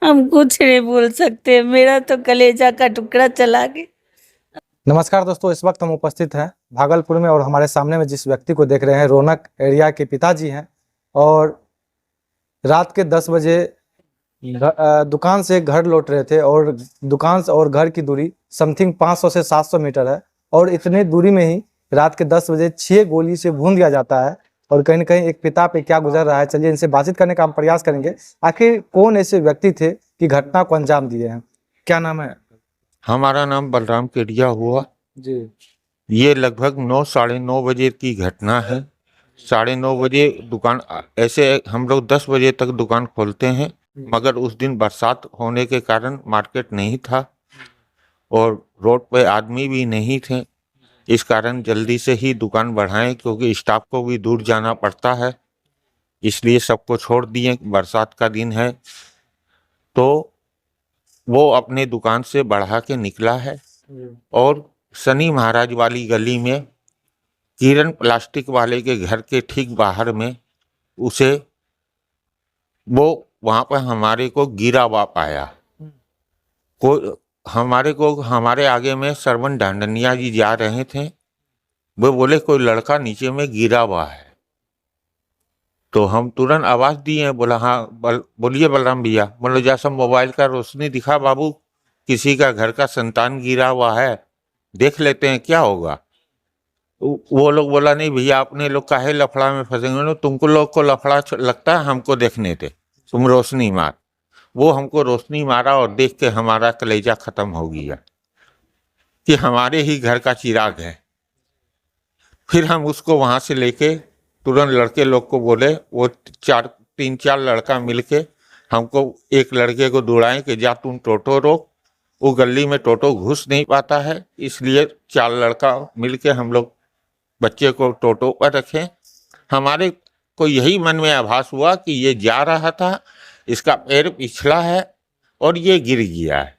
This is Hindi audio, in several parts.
हम कुछ नहीं बोल सकते, मेरा तो कलेजा का टुकड़ा चला गया। नमस्कार दोस्तों, इस वक्त हम उपस्थित हैं भागलपुर में और हमारे सामने में जिस व्यक्ति को देख रहे हैं रौनक एरिया के पिताजी हैं। और रात के 10 बजे दुकान से घर लौट रहे थे और दुकान से और घर की दूरी समथिंग 500 से 700 मीटर है। और इतने दूरी में ही रात के 10 बजे 6 गोली से भून दिया जाता है। और कहीं ना कहीं एक पिता पे क्या गुजर रहा है, चलिए इनसे बातचीत करने का हम प्रयास करेंगे। आखिर कौन ऐसे व्यक्ति थे कि घटना को अंजाम दिए हैं? क्या नाम है? हमारा नाम बलराम केडिया हुआ जी। ये लगभग 9 साढ़े 9 बजे की घटना है। 9:30 बजे दुकान, ऐसे हम लोग 10 बजे तक दुकान खोलते हैं, मगर उस दिन बरसात होने के कारण मार्केट नहीं था और रोड पे आदमी भी नहीं थे। इस कारण जल्दी से ही दुकान बढ़ाएं, क्योंकि स्टाफ को भी दूर जाना पड़ता है, इसलिए सबको छोड़ दिए। बरसात का दिन है तो वो अपने दुकान से बढ़ा के निकला है और शनि महाराज वाली गली में किरण प्लास्टिक वाले के घर के ठीक बाहर में उसे वो वहां पर हमारे को गिरा हुआ पाया। हमारे आगे में श्रवण ढांडनिया जी जा रहे थे, वो बोले कोई लड़का नीचे में गिरा हुआ है। तो हम तुरंत आवाज दिए, बोला हाँ बोलिए बलराम भैया। बोलो जैसा मोबाइल का रोशनी दिखा बाबू, किसी का घर का संतान गिरा हुआ है, देख लेते हैं क्या होगा। वो लोग बोला नहीं भैया, अपने लोग काहे लफड़ा में फंसेंगे, तुमको लोग को लफड़ा लगता है, हमको देखने दे, तुम रोशनी मार। वो हमको रोशनी मारा और देख के हमारा कलेजा खत्म हो गया कि हमारे ही घर का चिराग है। फिर हम उसको वहां से लेके तुरंत लड़के लोग को बोले, वो 3-4 लड़का मिलके हमको एक लड़के को दौड़ाएं कि जा तुम टोटो रोक, वो गली में टोटो घुस नहीं पाता है, इसलिए 4 लड़का मिलके हम लोग बच्चे को टोटो पर रखें। हमारे को यही मन में आभास हुआ कि ये जा रहा था, इसका पैर पिछला है और ये गिर गया है।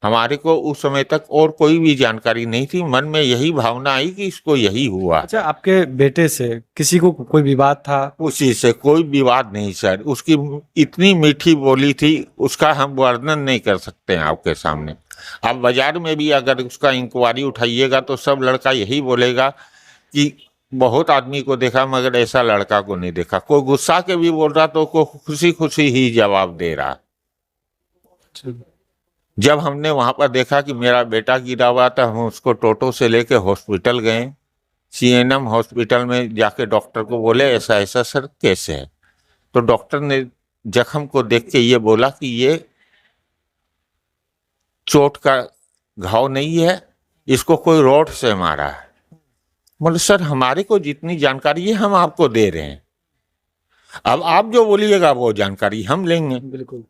हमारे को उस समय तक और कोई भी जानकारी नहीं थी, मन में यही भावना आई कि इसको यही हुआ। अच्छा, आपके बेटे से किसी को कोई विवाद था? उसी से कोई विवाद नहीं सर, उसकी इतनी मीठी बोली थी, उसका हम वर्णन नहीं कर सकते हैं आपके सामने। आप बाजार में भी अगर उसका इंक्वायरी उठाइएगा तो सब लड़का यही बोलेगा कि बहुत आदमी को देखा मगर ऐसा लड़का को नहीं देखा। कोई गुस्सा के भी बोल रहा तो कोई खुशी खुशी ही जवाब दे रहा। जब हमने वहां पर देखा कि मेरा बेटा गिरा हुआ था, हम उसको टोटो से लेके हॉस्पिटल गए। CNM हॉस्पिटल में जाके डॉक्टर को बोले ऐसा ऐसा सर कैसे है, तो डॉक्टर ने जख्म को देख के ये बोला कि ये चोट का घाव नहीं है, इसको कोई रॉड से मारा है। बोले सर हमारे को जितनी जानकारी है हम आपको दे रहे हैं, अब आप जो बोलिएगा वो जानकारी हम लेंगे। बिल्कुल।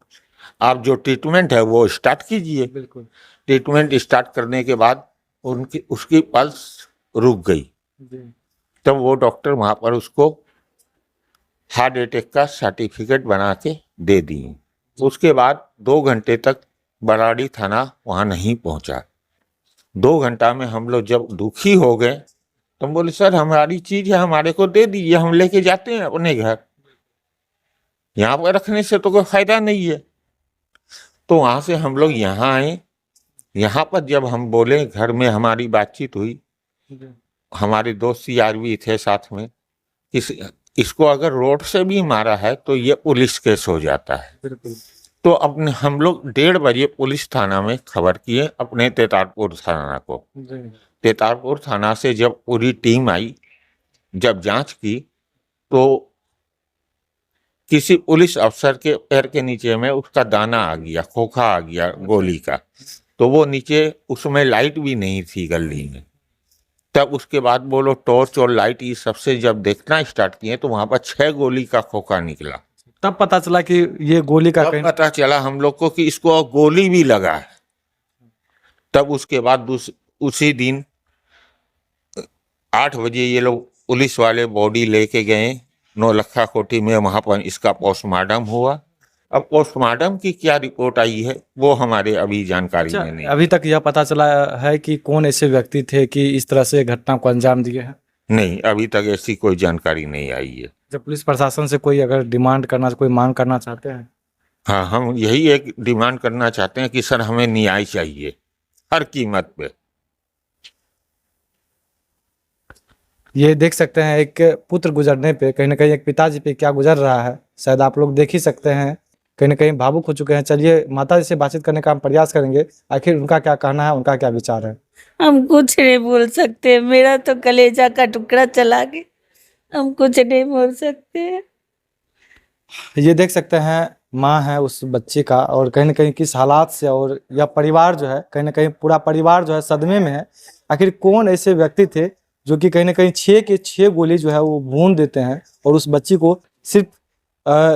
आप जो ट्रीटमेंट है वो स्टार्ट कीजिए। बिल्कुल। ट्रीटमेंट स्टार्ट करने के बाद उसकी पल्स रुक गई। तब वो डॉक्टर वहां पर उसको हार्ट अटैक का सर्टिफिकेट बना के दे दिए। उसके बाद 2 घंटे तक बराड़ी थाना वहां नहीं पहुंचा। 2 घंटा में हम लोग जब दुखी हो गए तो हम बोले सर हमारी चीज है, हमारे को दे दीजिए, हम लेके जाते हैं अपने घर, यहाँ पर रखने से तो कोई फायदा नहीं है। तो वहां से हम लोग यहाँ आए। यहाँ पर जब हम बोले, घर में हमारी बातचीत हुई, हमारे दोस्त यार भी थे साथ में, इसको अगर रोड से भी मारा है तो ये पुलिस केस हो जाता है। तो अपने हम लोग 1:30 बजे पुलिस थाना में खबर किए, अपने तेतारपुर थाना को। तेतारपुर थाना से जब पूरी टीम आई, जब जांच की तो किसी पुलिस अफसर के पैर के नीचे में उसका दाना आ गया, खोखा आ गया गोली का। तो वो नीचे, उसमें लाइट भी नहीं थी गली में। तब उसके बाद वो लोग टॉर्च और लाइट ये सबसे जब देखना स्टार्ट किए तो वहां पर 6 गोली का खोखा निकला। तब पता चला कि ये गोली का तब पता चला हम लोग को कि इसको गोली भी लगा है। तब उसके बाद उसी दिन 8 बजे ये लोग पुलिस वाले बॉडी लेके गए नौलखा कोठी में, वहां पर इसका पोस्टमार्टम हुआ। अब पोस्टमार्टम की क्या रिपोर्ट आई है वो हमारे अभी जानकारी में नहीं। अभी तक यह पता चला है कि कौन ऐसे व्यक्ति थे कि इस तरह से घटना को अंजाम दिए हैं? नहीं, अभी तक ऐसी कोई जानकारी नहीं आई है। जब पुलिस प्रशासन से कोई अगर डिमांड करना, कोई मांग करना चाहते हैं? हाँ, हम यही एक डिमांड करना चाहते हैं कि सर हमें न्याय चाहिए हर कीमत पे। ये देख सकते हैं एक पुत्र गुजरने पे कहीं ना कहीं एक पिताजी पे क्या गुजर रहा है, शायद आप लोग देख ही सकते हैं, कहीं ना कहीं भावुक हो चुके हैं। चलिए माता जी से बातचीत करने का हम प्रयास करेंगे, आखिर उनका क्या कहना है, उनका क्या विचार है। हम कुछ नहीं बोल सकते, मेरा तो कलेजा का टुकड़ा चला गया, हम कुछ नहीं बोल सकते। ये देख सकते हैं माँ है उस बच्चे का, और कहीं ना कहीं किस हालात से, और यह परिवार जो है कहीं ना कहीं पूरा परिवार जो है सदमे में है। आखिर कौन ऐसे व्यक्ति थे जो कि कहीं ना कहीं 6 के 6 गोली जो है वो भून देते हैं, और उस बच्ची को सिर्फ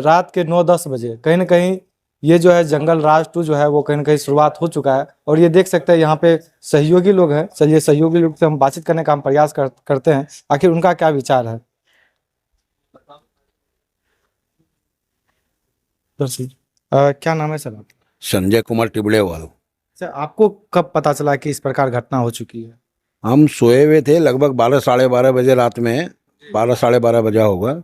रात के 9-10 बजे कहीं ना कहीं ये जो है जंगल राज 2 जो है वो कहीं ना कहीं शुरुआत हो चुका है। और ये देख सकते हैं यहाँ पे सहयोगी लोग हैं, चलिए सहयोगी लोग से हम बातचीत करने का हम प्रयास करते हैं, आखिर उनका क्या विचार है। क्या नाम है सर आपका? संजय कुमार टिबड़ेवाल। अच्छा, आपको कब पता चला कि इस प्रकार घटना हो चुकी है? हम सोए हुए थे लगभग 12 साढ़े 12 बजे रात में, 12 साढ़े 12 बजा होगा।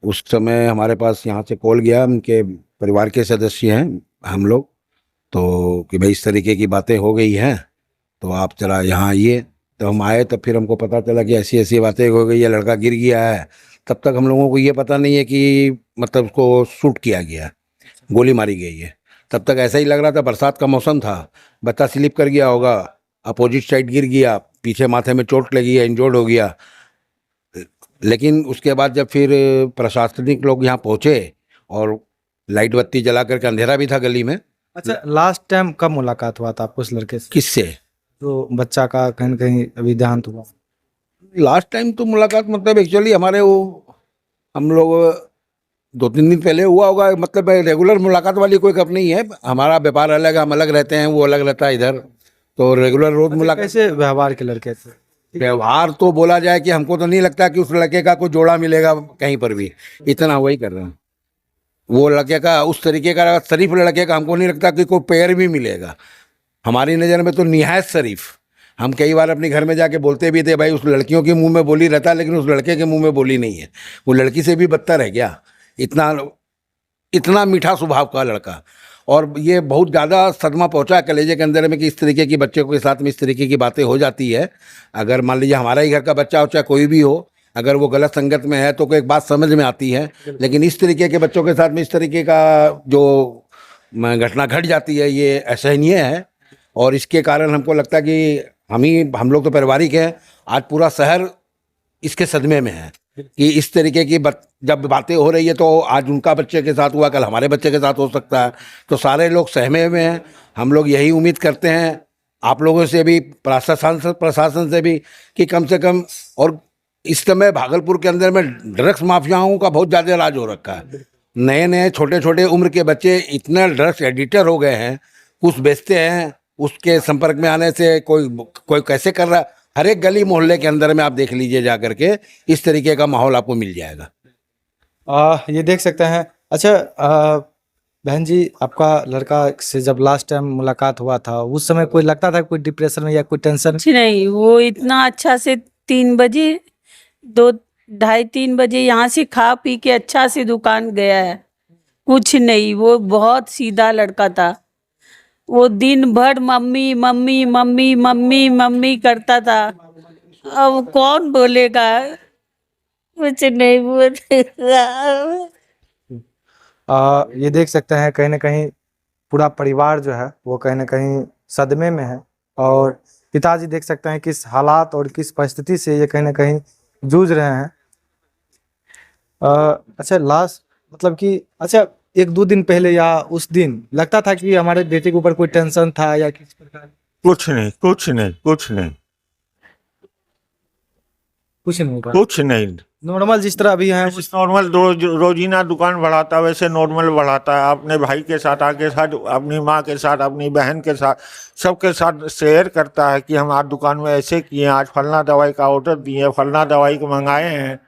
उस समय हमारे पास यहाँ से कॉल गया, उनके परिवार के सदस्य हैं हम लोग, तो कि भाई इस तरीके की बातें हो गई हैं तो आप जरा यहाँ आइए। तो हम आए, तब फिर हमको पता चला कि ऐसी ऐसी बातें हो गई है, लड़का गिर गया है। तब तक हम लोगों को ये पता नहीं है कि मतलब उसको शूट किया गया, गोली मारी गई है। तब तक ऐसा ही लग रहा था, बरसात का मौसम था, बच्चा स्लिप कर गया होगा, अपोजिट साइड गिर गया, पीछे माथे में चोट लगी है, इंजर्ड हो गया। लेकिन उसके बाद जब फिर प्रशासनिक लोग यहाँ पहुँचे और लाइट बत्ती जला करके, अंधेरा भी था गली में। अच्छा, लास्ट टाइम कब मुलाकात हुआ था आपको उस लड़के से, किससे? जो बच्चा का कहीं न कहीं अभी देहांत हुआ? लास्ट टाइम तो मुलाकात मतलब एक्चुअली हमारे वो हम लोग 2-3 दिन पहले हुआ होगा। मतलब रेगुलर मुलाकात वाली कोई कप नहीं है, हमारा व्यापार अलग है, हम अलग रहते हैं, वो अलग रहता है इधर, तो रेगुलर रोज मुलाकात। कैसे व्यवहार के लड़के थे? व्यवहार तो बोला जाए कि हमको तो नहीं लगता कि उस लड़के का कोई जोड़ा मिलेगा कहीं पर भी, इतना वही कर रहे हैं। वो लड़के का उस तरीके का शरीफ लड़के का हमको नहीं लगता कि कोई पेयर भी मिलेगा। हमारी नज़र में तो निहायत शरीफ। हम कई बार अपने घर में जाके बोलते भी थे भाई उस लड़कियों के मुंह में बोली रहता, लेकिन उस लड़के के मुंह में बोली नहीं है, वो लड़की से भी बदतर है क्या। इतना इतना मीठा स्वभाव का लड़का। और ये बहुत ज़्यादा सदमा पहुंचा कलेजे के अंदर में कि इस तरीके की बच्चे के साथ में इस तरीके की बातें हो जाती है। अगर मान लीजिए हमारा ही घर का बच्चा हो, चाहे कोई भी हो, अगर वो गलत संगत में है तो कोई एक बात समझ में आती है, लेकिन इस तरीके के बच्चों के साथ में इस तरीके का जो घटना घट जाती है, ये असहनीय है। और इसके कारण हमको लगता है कि हम लोग तो पारिवारिक हैं, आज पूरा शहर इसके सदमे में है कि इस तरीके की जब बातें हो रही है तो आज उनका बच्चे के साथ हुआ, कल हमारे बच्चे के साथ हो सकता है, तो सारे लोग सहमे हुए हैं। हम लोग यही उम्मीद करते हैं आप लोगों से भी, प्रशासन से भी, कि कम से कम, और इस समय भागलपुर के अंदर में ड्रग्स माफियाओं का बहुत ज़्यादा राज हो रखा है। नए नए छोटे छोटे उम्र के बच्चे इतने ड्रग्स एडिटर हो गए हैं, कुछ बेचते हैं, उसके संपर्क में आने से कोई कैसे कर रहा। हर एक गली मोहल्ले के अंदर में आप देख लीजिए जा करके, इस तरीके का माहौल आपको मिल जाएगा। ये देख सकते हैं। अच्छा बहन जी, आपका लड़का से जब लास्ट टाइम मुलाकात हुआ था उस समय कोई लगता था कोई डिप्रेशन में या कोई टेंशन? कुछ नहीं, वो इतना अच्छा से 3 बजे 2-2:30-3 बजे यहाँ से खा पी के अच्छा से दुकान गया है। कुछ नहीं, वो बहुत सीधा लड़का था। वो दिन भर mummy mummy mummy mummy mummy करता था। अब कौन बोलेगा, कुछ नहीं बोलेगा। ये देख सकते हैं कहीं ना कहीं पूरा परिवार जो है वो कहीं ना कहीं सदमे में है, और पिताजी देख सकते हैं किस हालात और किस परिस्थिति से ये कहीं ना कहीं जूझ रहे हैं। अच्छा, लास्ट मतलब कि अच्छा 1-2 दिन पहले या उस दिन लगता था कि हमारे बेटे के ऊपर कोई टेंशन था या किस प्रकार? कुछ नहीं, कुछ नहीं, कुछ नहीं, कुछ नहीं हुआ, कुछ नहीं। नॉर्मल जिस तरह अभी है नॉर्मल रोजीना दुकान बढ़ाता वैसे नॉर्मल बढ़ाता है, अपने भाई के साथ, आके साथ, अपनी माँ के साथ, अपनी बहन के साथ, सबके साथ शेयर करता है कि हम आज दुकान में ऐसे किए, आज फलना दवाई का ऑर्डर दिए, फलना दवाई को मंगाए हैं।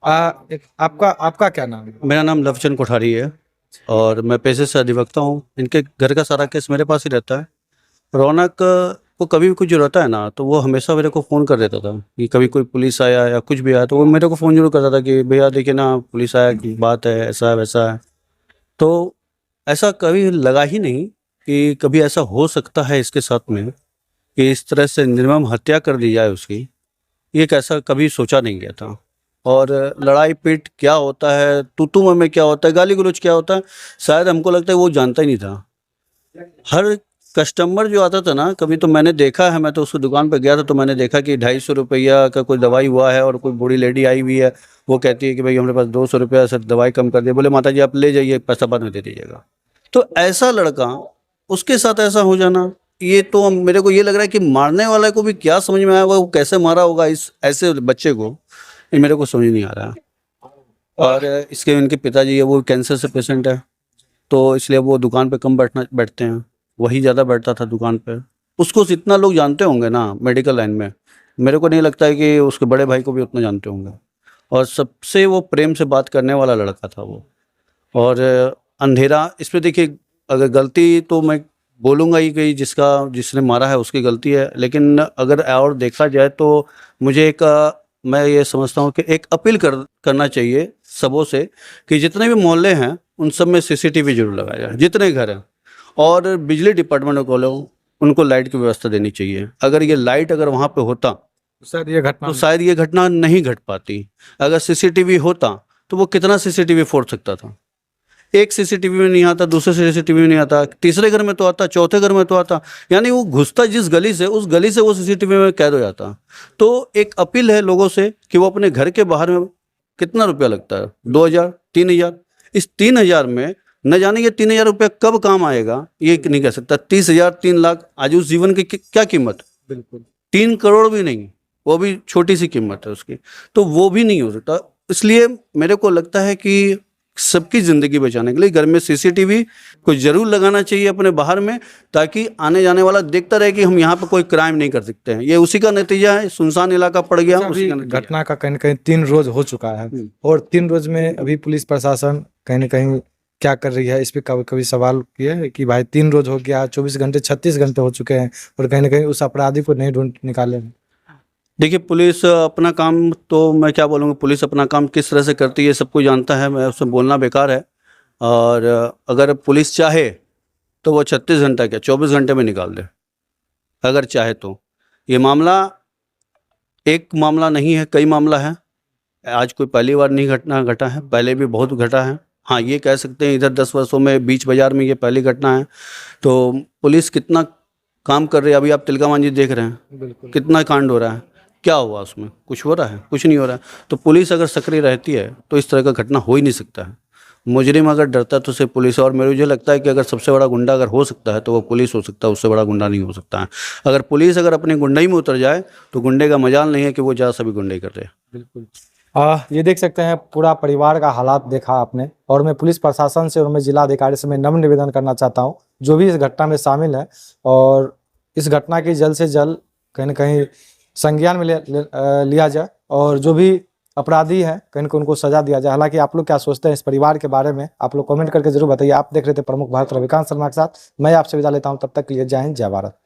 आपका क्या नाम है? मेरा नाम लवचंद कोठारी है और मैं पेशे से अधिवक्ता हूँ। इनके घर का सारा केस मेरे पास ही रहता है। रौनक को कभी भी कुछ जो रहता है ना, तो वो हमेशा मेरे को फ़ोन कर देता था कि कभी कोई पुलिस आया या कुछ भी आया तो वो मेरे को फ़ोन जरूर करता था कि भैया देखिए ना पुलिस आया, की बात है, ऐसा है वैसा है। तो ऐसा कभी लगा ही नहीं कि कभी ऐसा हो सकता है इसके साथ में कि इस तरह से निर्मम हत्या कर दी जाए उसकी। ये कैसा कभी सोचा नहीं गया था। और लड़ाई पीट क्या होता है, तू में क्या होता है, गाली गलौज क्या होता है, शायद हमको लगता है वो जानता ही नहीं था। हर कस्टमर जो आता था ना, कभी तो मैंने देखा है, मैं तो उसकी दुकान पर गया था तो मैंने देखा कि 250 रुपया का कोई दवाई हुआ है और कोई बूढ़ी लेडी आई हुई है, वो कहती है कि भाई हमारे पास 200 रुपया सर दवाई कम कर दिए। बोले माता जी आप ले जाइए, पैसा बाद में दे दीजिएगा। तो ऐसा लड़का, उसके साथ ऐसा हो जाना, ये तो मेरे को ये लग रहा है कि मारने वाले को भी क्या समझ में आया होगा, वो कैसे मारा होगा इस ऐसे बच्चे को, ये मेरे को समझ नहीं आ रहा है। और इसके इनके पिताजी है वो कैंसर से पेशेंट है, तो इसलिए वो दुकान पे कम बैठते हैं, वही ज़्यादा बैठता था दुकान पे। उसको जितना लोग जानते होंगे ना मेडिकल लाइन में, मेरे को नहीं लगता है कि उसके बड़े भाई को भी उतना जानते होंगे। और सबसे वो प्रेम से बात करने वाला लड़का था वो। और अंधेरा इस पर देखिए, अगर गलती तो मैं बोलूँगा ही कि जिसने मारा है उसकी गलती है, लेकिन अगर और देखा जाए तो मुझे मैं ये समझता हूँ कि एक अपील करना चाहिए सबों से कि जितने भी मोहल्ले हैं उन सब में सीसीटीवी जरूर लगाया जाए, जितने घर हैं। और बिजली डिपार्टमेंट को उनको लाइट की व्यवस्था देनी चाहिए। अगर ये लाइट अगर वहाँ पे होता तो शायद ये घटना नहीं घट पाती। अगर सीसीटीवी होता तो वो कितना सीसीटीवी फोड़ सकता था। एक सीसीटीवी में नहीं आता, दूसरे सीसीटीवी में नहीं आता, तीसरे घर में तो आता, चौथे घर में तो आता, यानी वो घुसता जिस गली से, उस गली से वो सीसीटीवी में कैद हो जाता। तो एक अपील है लोगों से कि वो अपने घर के बाहर में, कितना रुपया लगता है, 2000 3000, इस 3000 में न जाने ये 3000 रुपया कब काम आएगा ये नहीं कह सकता। 30,000 3 लाख आज उस जीवन की क्या कीमत, बिल्कुल 3 करोड़ भी नहीं, वो भी छोटी सी कीमत है उसकी, तो वो भी नहीं हो सकता। इसलिए मेरे को लगता है कि सबकी ज़िंदगी बचाने के लिए घर में सीसीटीवी को जरूर लगाना चाहिए अपने बाहर में, ताकि आने जाने वाला देखता रहे कि हम यहाँ पर कोई क्राइम नहीं कर सकते हैं। ये उसी का नतीजा है, सुनसान इलाका पड़ गया। उसी का नतीजा। घटना का कहीं न कहीं 3 रोज हो चुका है और 3 रोज में अभी पुलिस प्रशासन कहीं न कहीं क्या कर रही है, इस पे कभी सवाल किए है कि भाई 3 रोज हो गया, 24 घंटे 36 घंटे हो चुके हैं और कहीं न कहीं उस अपराधी को नहीं ढूंढ निकाले हैं। देखिए पुलिस अपना काम, तो मैं क्या बोलूँगा, पुलिस अपना काम किस तरह से करती है सबको जानता है, मैं उससे बोलना बेकार है। और अगर पुलिस चाहे तो वो 36 घंटा क्या 24 घंटे में निकाल दे, अगर चाहे तो। ये मामला एक मामला नहीं है, कई मामला है। आज कोई पहली बार नहीं घटा है, पहले भी बहुत घटा है। हाँ, ये कह सकते हैं इधर 10 वर्षों में बीच बाजार में ये पहली घटना है। तो पुलिस कितना काम कर रही है, अभी आप तिलका मांझी देख रहे हैं, कितना कांड हो रहा है, क्या हुआ उसमें, कुछ हो रहा है, कुछ नहीं हो रहा है। तो पुलिस अगर सक्रिय रहती है तो इस तरह का घटना हो ही नहीं सकता है। मुजरिम अगर डरता है तो सिर्फ पुलिस, और मुझे लगता है कि अगर सबसे बड़ा गुंडा अगर हो सकता है तो वो पुलिस हो सकता है, उससे बड़ा गुंडा नहीं हो सकता है। अगर पुलिस अगर अपनी गुंडाई में उतर जाए तो गुंडे का मजाल नहीं है कि वो ज़्यादा सभी गुंडे कर रहे हैं। बिल्कुल। ये देख सकते हैं पूरा परिवार का हालात देखा आपने, और मैं पुलिस प्रशासन से और मैं जिलाधिकारी से मैं नम्र निवेदन करना चाहता हूँ जो भी इस घटना में शामिल है, और इस घटना की जल्द से जल्द कहीं न कहीं संज्ञान में लिया जाए और जो भी अपराधी हैं कहीं न कहीं उनको सजा दिया जाए। हालांकि आप लोग क्या सोचते हैं इस परिवार के बारे में, आप लोग कमेंट करके जरूर बताइए। आप देख रहे थे प्रमुख भारत रविकांत शर्मा के साथ, मैं आपसे विदा लेता हूं, तब तक के लिए जय हिंद जय भारत।